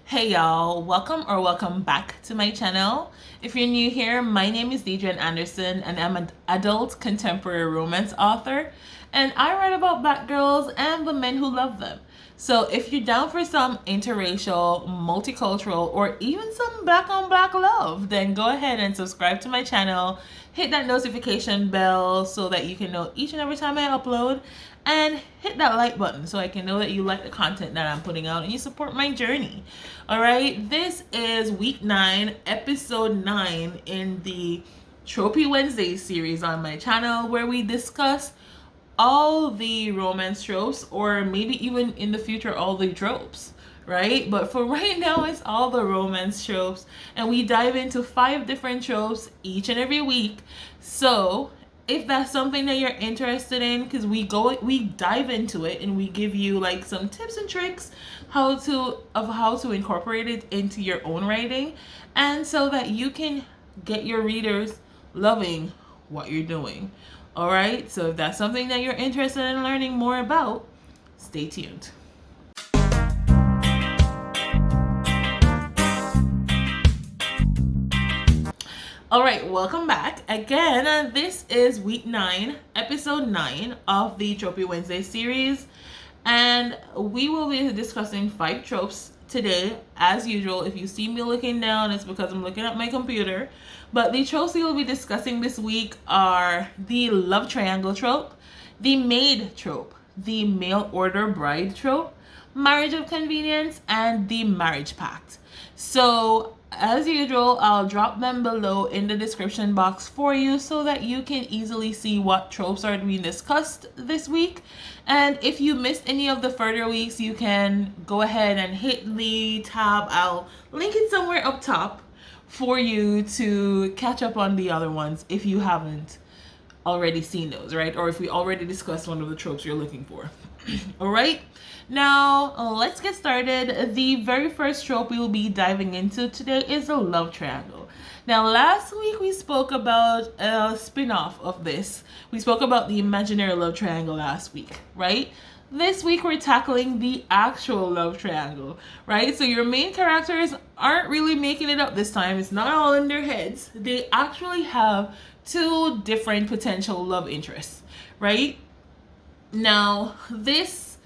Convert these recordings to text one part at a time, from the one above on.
Hey y'all, welcome back to my channel. If you're new here, my name is Deidre Anderson and I'm an adult contemporary romance author, and I write about black girls and the men who love them. So if you're down for some interracial, multicultural, or even some black on black love, then go ahead and subscribe to my channel, hit that notification bell so that you can know each and every time I upload, and hit that like button so I can know that you like the content that I'm putting out and you support my journey. All right, this is week 9, episode 9 in the Tropey Wednesday series on my channel, where we discuss all the romance tropes, or maybe even in the future all the tropes, right? But for right now, it's all the romance tropes, and we dive into 5 different tropes each and every week. So if that's something that you're interested in, because we dive into it and we give you like some tips and tricks how to incorporate it into your own writing, and so that you can get your readers loving what you're doing. All right, so if that's something that you're interested in learning more about, stay tuned. All right, welcome back again. This is week 9, episode 9 of the Tropey Wednesday series, and we will be discussing 5 tropes today. As usual, if you see me looking down, it's because I'm looking at my computer. But the tropes we will be discussing this week are the love triangle trope, the maid trope, the mail order bride trope, marriage of convenience, and the marriage pact. So as usual, I'll drop them below in the description box for you so that you can easily see what tropes are being discussed this week. And if you missed any of the further weeks, you can go ahead and hit the tab. I'll link it somewhere up top for you to catch up on the other ones if you haven't already seen those, right? Or if we already discussed one of the tropes you're looking for. All right, now let's get started. The very first trope we will be diving into today is the love triangle. Now, last week we spoke about a spin-off of this. We spoke about the imaginary love triangle last week, right? This week we're tackling the actual love triangle, right? So your main characters aren't really making it up this time. It's not all in their heads. They actually have 2 different potential love interests, right? Now, this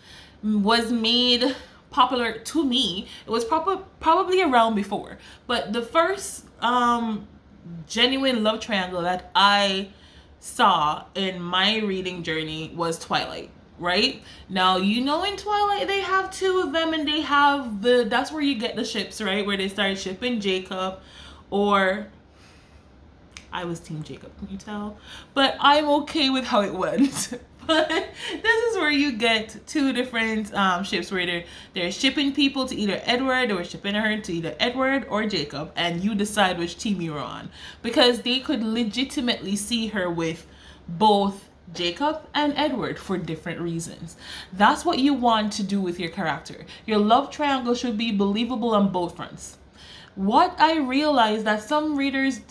was made popular to me. It was probably around before, but the first genuine love triangle that I saw in my reading journey was Twilight, right? Now, you know, in Twilight they have 2 of them, and they have that's where you get the ships, right? Where they started shipping Jacob, or I was team Jacob, can you tell? But I'm okay with how it went. But this is where you get 2 different ships where they're shipping people to either Edward, or shipping her to either Edward or Jacob, and you decide which team you're on, because they could legitimately see her with both Jacob and Edward for different reasons. That's what you want to do with your character. Your love triangle should be believable on both fronts. What I realized that some readers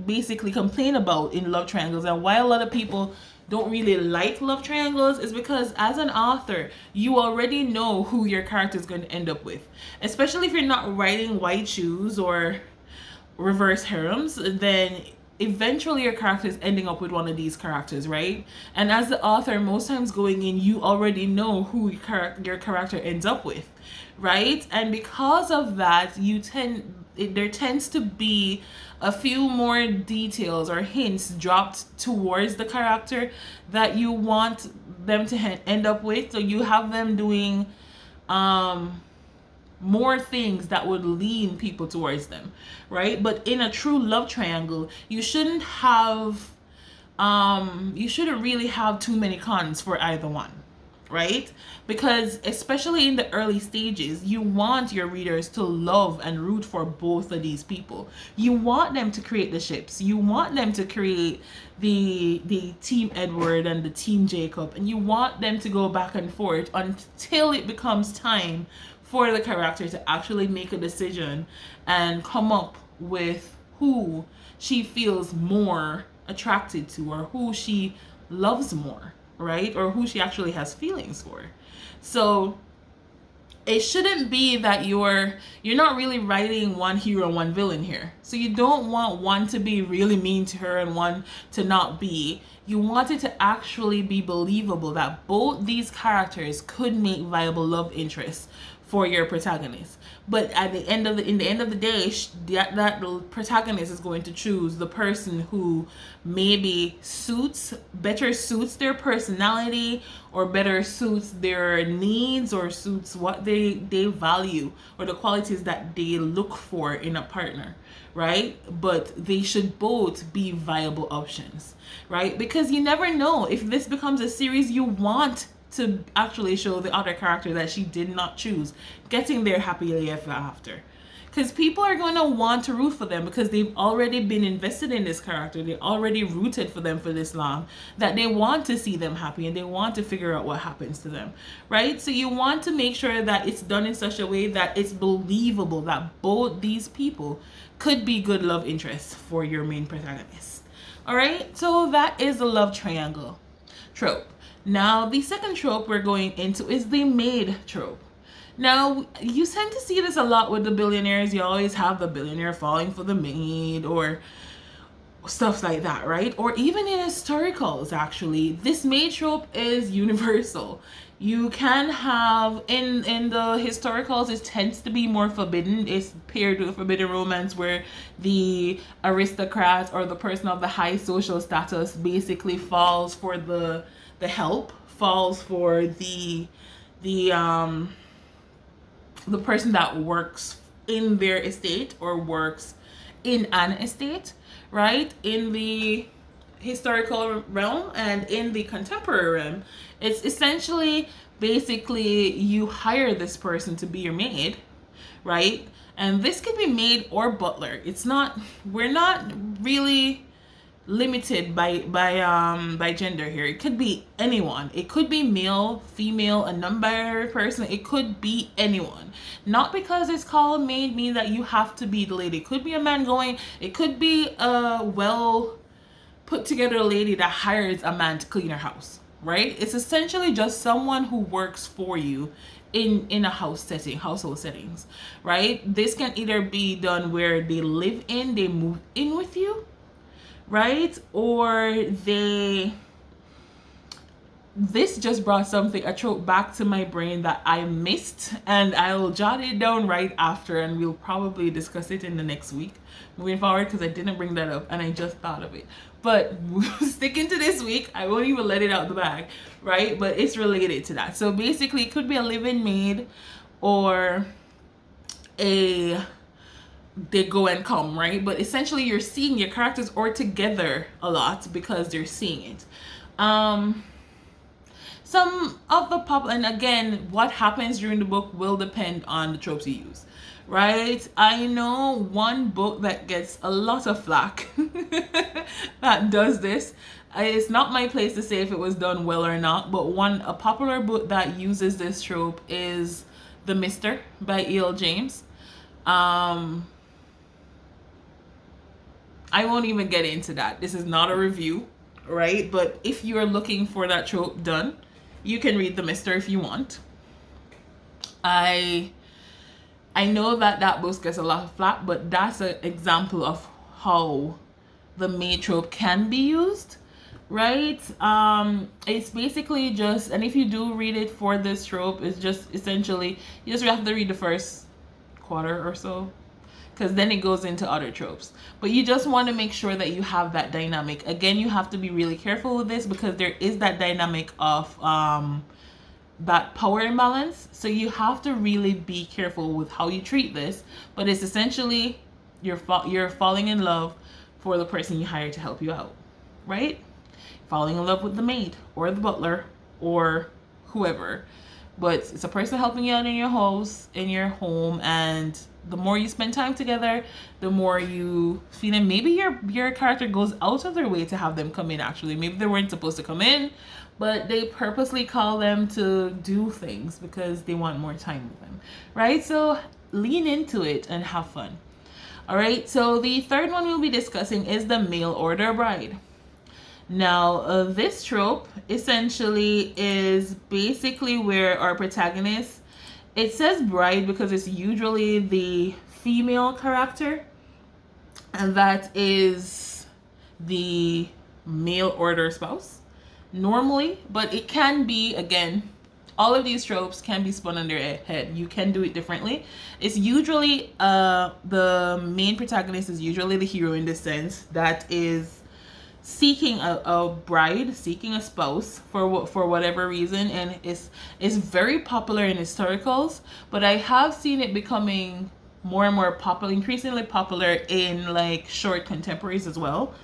basically complain about in love triangles, and why a lot of people don't really like love triangles, is because as an author, you already know who your character is going to end up with. Especially if you're not writing white shoes or reverse harems, then eventually your character is ending up with one of these characters, right? And as the author, most times going in, you already know who your character ends up with, right? And because of that, there tends to be a few more details or hints dropped towards the character that you want them to end up with. So you have them doing more things that would lean people towards them, right? But in a true love triangle, you shouldn't really have too many cons for either one, right? Because especially in the early stages, you want your readers to love and root for both of these people. You want them to create the ships. You want them to create the team Edward and the team Jacob, and you want them to go back and forth until it becomes time for the character to actually make a decision and come up with who she feels more attracted to, or who she loves more, right? Or who she actually has feelings for. So it shouldn't be that you're not really writing one hero and one villain here. So you don't want one to be really mean to her and one to not be. You want it to actually be believable that both these characters could make viable love interests for your protagonist. But at the end of the day, that protagonist is going to choose the person who maybe better suits their personality, or better suits their needs, or suits what they value, or the qualities that they look for in a partner, right? But they should both be viable options, right? Because you never know, if this becomes a series, you want to actually show the other character that she did not choose getting their happily ever after. Because people are going to want to root for them, because they've already been invested in this character. They already rooted for them for this long, that they want to see them happy and they want to figure out what happens to them, right? So you want to make sure that it's done in such a way that it's believable that both these people could be good love interests for your main protagonist. All right, so that is the love triangle trope. Now, the second trope we're going into is the maid trope. Now, you tend to see this a lot with the billionaires. You always have the billionaire falling for the maid or stuff like that, right? Or even in historicals, actually. This maid trope is universal. You can have, in the historicals, it tends to be more forbidden. It's paired with forbidden romance, where the aristocrat or the person of the high social status basically falls for the help, falls for the person that works in their estate or works in an estate, right? In the historical realm and in the contemporary realm, it's essentially basically you hire this person to be your maid, right? And this can be maid or butler. We're not really limited by gender here. It could be anyone. It could be male, female, a non-binary person. It could be anyone. Not because it's called maid means that you have to be the lady. It could be a man going. It could be a well put together lady that hires a man to clean her house, right? It's essentially just someone who works for you in a household settings, right? This can either be done where they move in with you, right? Or this just brought a trope back to my brain that I missed, and I'll jot it down right after, and we'll probably discuss it in the next week moving forward, because I didn't bring that up and I just thought of it. But sticking to this week, I won't even let it out the bag, right? But it's related to that. So basically, it could be a live-in maid, or they go and come, right? But essentially, you're seeing your characters or together a lot because they're seeing it. Some of the and again, what happens during the book will depend on the tropes you use, right? I know one book that gets a lot of flack that does this. It's not my place to say if it was done well or not, but a popular book that uses this trope is The Mister by E.L. James. I won't even get into that. This is not a review, right? But if you're looking for that trope done, you can read The Mister if you want. I know that book gets a lot of flack, but that's an example of how the maid trope can be used, right? It's basically just, and if you do read it for this trope, it's just essentially, you just have to read the first quarter or so, because then it goes into other tropes. But you just want to make sure that you have that dynamic. Again, you have to be really careful with this, because there is that dynamic of that power imbalance. So you have to really be careful with how you treat this. But it's essentially you're falling in love for the person you hired to help you out, right? Falling in love with the maid or the butler or whoever. But it's a person helping you out in your house, in your home, and the more you spend time together, the more you feel, and maybe your character goes out of their way to have them come in. Actually, maybe they weren't supposed to come in, but they purposely call them to do things because they want more time with them, right? So lean into it and have fun. All right, so the third one we'll be discussing is the mail order bride. Now, this trope essentially is basically where our protagonist It says bride because it's usually the female character, and that is the mail order spouse normally, but it can be, again, all of these tropes can be spun on their head. You can do it differently. It's usually the main protagonist is usually the hero in the sense that is seeking a bride, seeking a spouse for whatever reason, and it's very popular in historicals, but I have seen it becoming more and more popular, increasingly popular in like short contemporaries as well.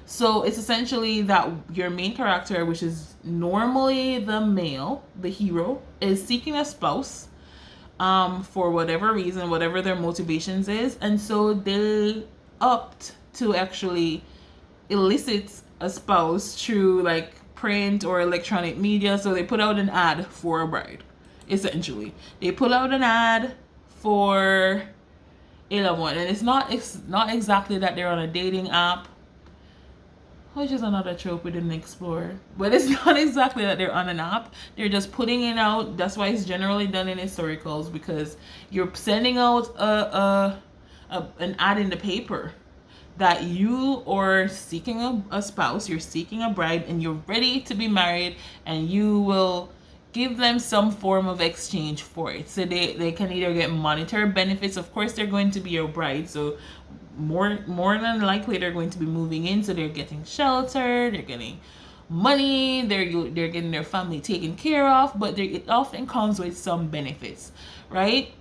So it's essentially that your main character, which is normally the male, the hero, is seeking a spouse for whatever reason, whatever their motivations is, and so they opt to actually elicit a spouse through like print or electronic media. So they put out an ad for a bride. Essentially, they put out an ad for a loved one, and it's not exactly that they're on a dating app, which is another trope we didn't explore. But it's not exactly that they're on an app. They're just putting it out. That's why it's generally done in historicals, because you're sending out an ad in the paper that you are seeking a spouse, you're seeking a bride, and you're ready to be married, and you will give them some form of exchange for it. So they can either get monetary benefits. Of course, they're going to be your bride, so more than likely they're going to be moving in, so they're getting shelter, they're getting money, they're getting their family taken care of, but it often comes with some benefits, right?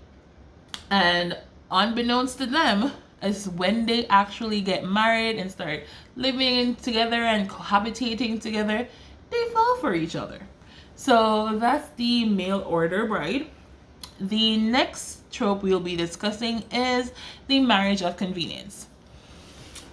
And unbeknownst to them, is when they actually get married and start living together and cohabitating together, they fall for each other. So that's the mail order bride. The next trope we'll be discussing is the marriage of convenience.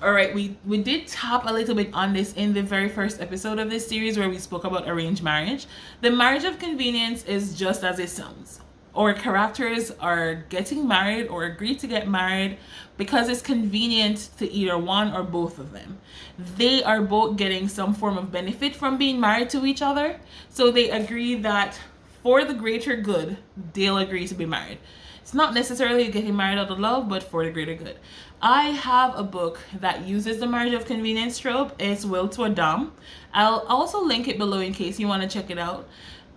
All right, we did tap a little bit on this in the very first episode of this series where we spoke about arranged marriage. The marriage of convenience is just as it sounds. Or characters are getting married or agree to get married because it's convenient to either one or both of them. They are both getting some form of benefit from being married to each other, so they agree that for the greater good, they'll agree to be married. It's not necessarily getting married out of love, but for the greater good. I have a book that uses the marriage of convenience trope. It's Will to a Dom. I'll also link it below in case you want to check it out.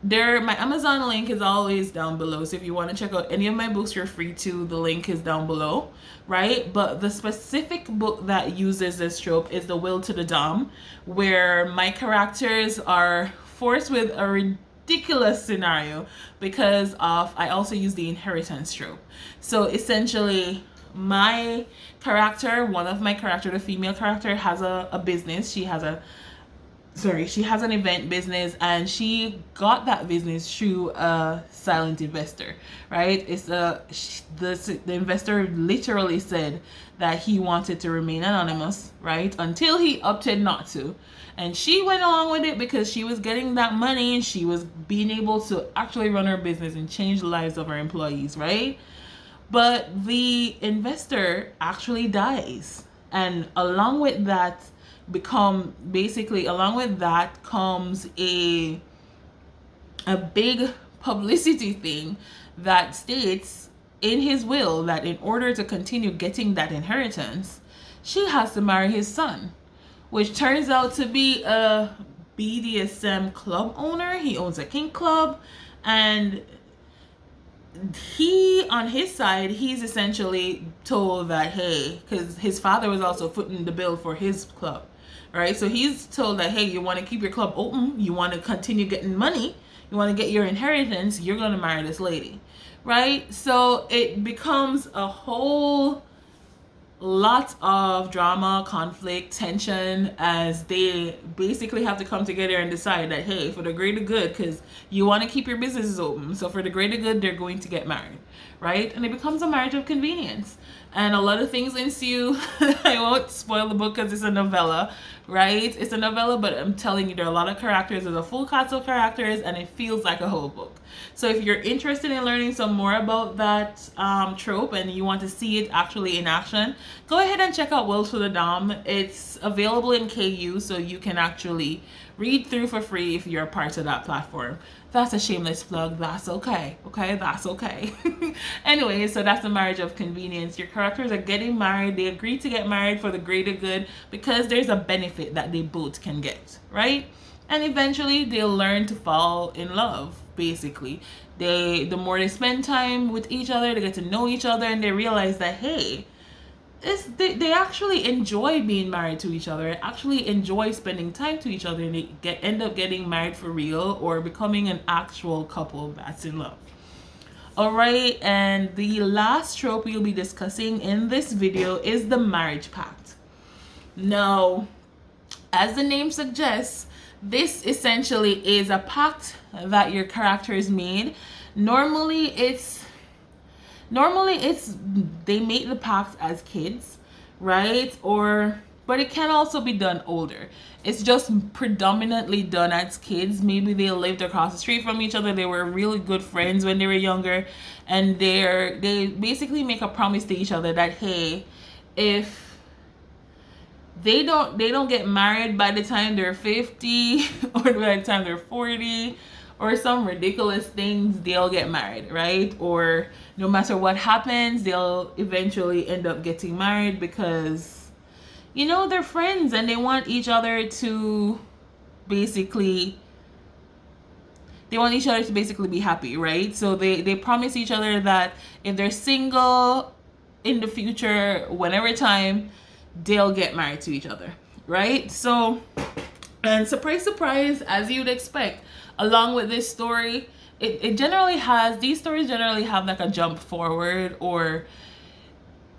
My Amazon link is always down below, so if you want to check out any of my books, you're free to. The link is down below, right? But the specific book that uses this trope is the Will to the Dom, where my characters are forced with a ridiculous scenario because of, I also use the inheritance trope. So essentially, my character, one of my character, the female character, has a business. She has an event business, and she got that business through a silent investor, right? The investor literally said that he wanted to remain anonymous, right? Until he opted not to. And she went along with it because she was getting that money and she was being able to actually run her business and change the lives of her employees, right? But the investor actually dies. And along with that comes a big publicity thing that states in his will that in order to continue getting that inheritance, she has to marry his son, which turns out to be a BDSM club owner. He owns a kink club, and he, on his side, he's essentially told that, hey, because his father was also footing the bill for his club, right? So he's told that, hey, you want to keep your club open, you want to continue getting money, you want to get your inheritance, you're going to marry this lady, right? So it becomes a whole lot of drama, conflict, tension, as they basically have to come together and decide that, hey, for the greater good, because you want to keep your businesses open, so for the greater good, they're going to get married, right? And it becomes a marriage of convenience, and a lot of things ensue. I won't spoil the book because it's a novella, right? It's a novella, but I'm telling you, there are a lot of characters. There's a full cast of characters, and it feels like a whole book. So if you're interested in learning some more about that trope and you want to see it actually in action, go ahead and check out Will to the Dom. It's available in KU, so you can actually read through for free if you're a part of that platform. That's a shameless plug. That's okay. Okay, that's okay. Anyway, so that's the marriage of convenience. Your characters are getting married. They agree to get married for the greater good because there's a benefit that they both can get, right? And eventually they'll learn to fall in love, basically. The more they spend time with each other, they get to know each other, and they realize that, hey, they actually enjoy being married to each other, actually enjoy spending time to each other, and they end up getting married for real or becoming an actual couple that's in love. All right, and the last trope we'll be discussing in this video is the marriage pact. Now, as the name suggests, this essentially is a pact that your characters made. Normally it's they make the pact as kids, right? But it can also be done older. It's just predominantly done as kids. Maybe they lived across the street from each other. They were really good friends when they were younger, and they basically make a promise to each other that, hey, if they don't get married by the time they're 50 or by the time they're 40 or some ridiculous things, they'll get married, right? Or no matter what happens, they'll eventually end up getting married because, you know, they're friends and they want each other to basically be happy, right? So they promise each other that if they're single in the future, whenever time, they'll get married to each other, right? So, and surprise, surprise, as you'd expect, along with this story, these stories generally have like a jump forward, or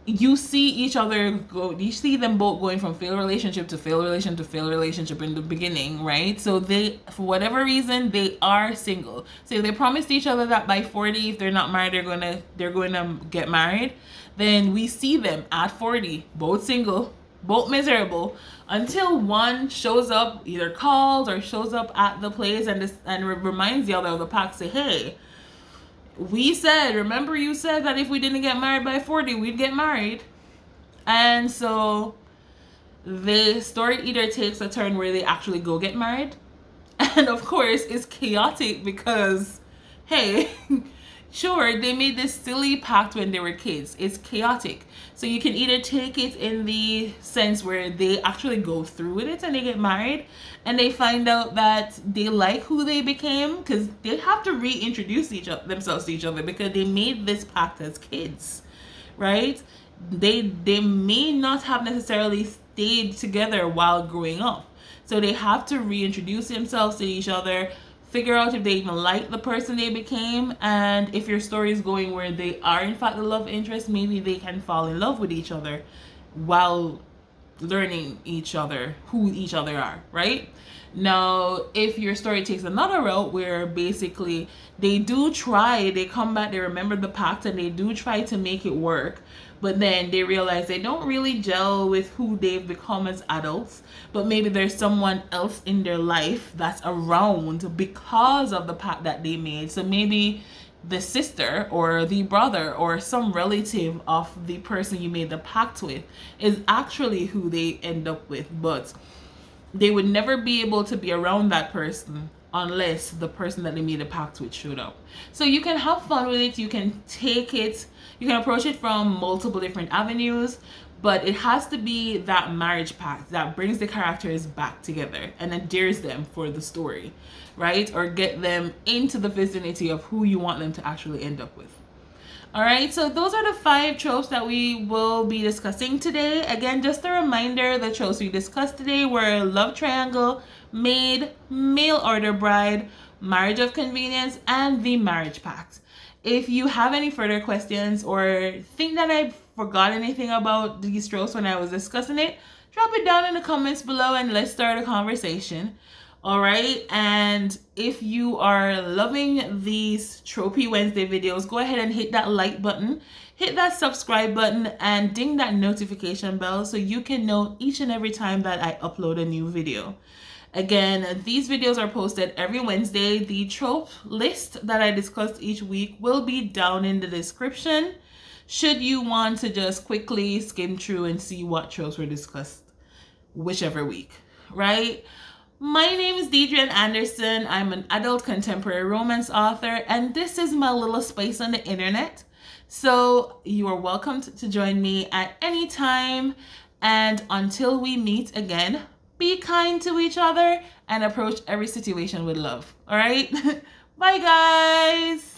you see them both going from failed relationship to failed relationship to failed relationship in the beginning, right? So they, for whatever reason, they are single. So they promised each other that by 40, if they're not married, they're going to get married. Then we see them at 40, both single, both miserable, until one shows up, either calls or shows up at the place and reminds the other of the pact. Say, hey, remember you said that if we didn't get married by 40, we'd get married. And so the story either takes a turn where they actually go get married, and of course it's chaotic because, hey, sure, they made this silly pact when they were kids. It's chaotic. So you can either take it in the sense where they actually go through with it and they get married and they find out that they like who they became, because they have to reintroduce themselves to each other because they made this pact as kids, right? They may not have necessarily stayed together while growing up. So they have to reintroduce themselves to each other, figure out if they even like the person they became, and if your story is going where they are in fact the love interest, maybe they can fall in love with each other while learning who each other are, right? Now, if your story takes another route where basically they come back, they remember the pact and they do try to make it work, but then they realize they don't really gel with who they've become as adults, but maybe there's someone else in their life that's around because of the pact that they made. So maybe the sister or the brother or some relative of the person you made the pact with is actually who they end up with, but they would never be able to be around that person unless the person that they made a pact with showed up. So you can have fun with it. You can approach it from multiple different avenues, but it has to be that marriage pact that brings the characters back together and endears them for the story, right? Or get them into the vicinity of who you want them to actually end up with. All right, so those are the 5 tropes that we will be discussing today. Again, just a reminder, the tropes we discussed today were love triangle, maid, mail order bride, marriage of convenience, and the marriage pact. If you have any further questions or think that I forgot anything about these tropes when I was discussing it, drop it down in the comments below and let's start a conversation. All right, and if you are loving these Tropey Wednesday videos, go ahead and hit that like button, hit that subscribe button, and ding that notification bell so you can know each and every time that I upload a new video. Again, these videos are posted every Wednesday. The trope list that I discussed each week will be down in the description should you want to just quickly skim through and see what tropes were discussed whichever week, right? My name is Deidre Anderson. I'm an adult contemporary romance author, and this is my little space on the internet. So you are welcome to join me at any time. And until we meet again, be kind to each other and approach every situation with love. All right? Bye, guys.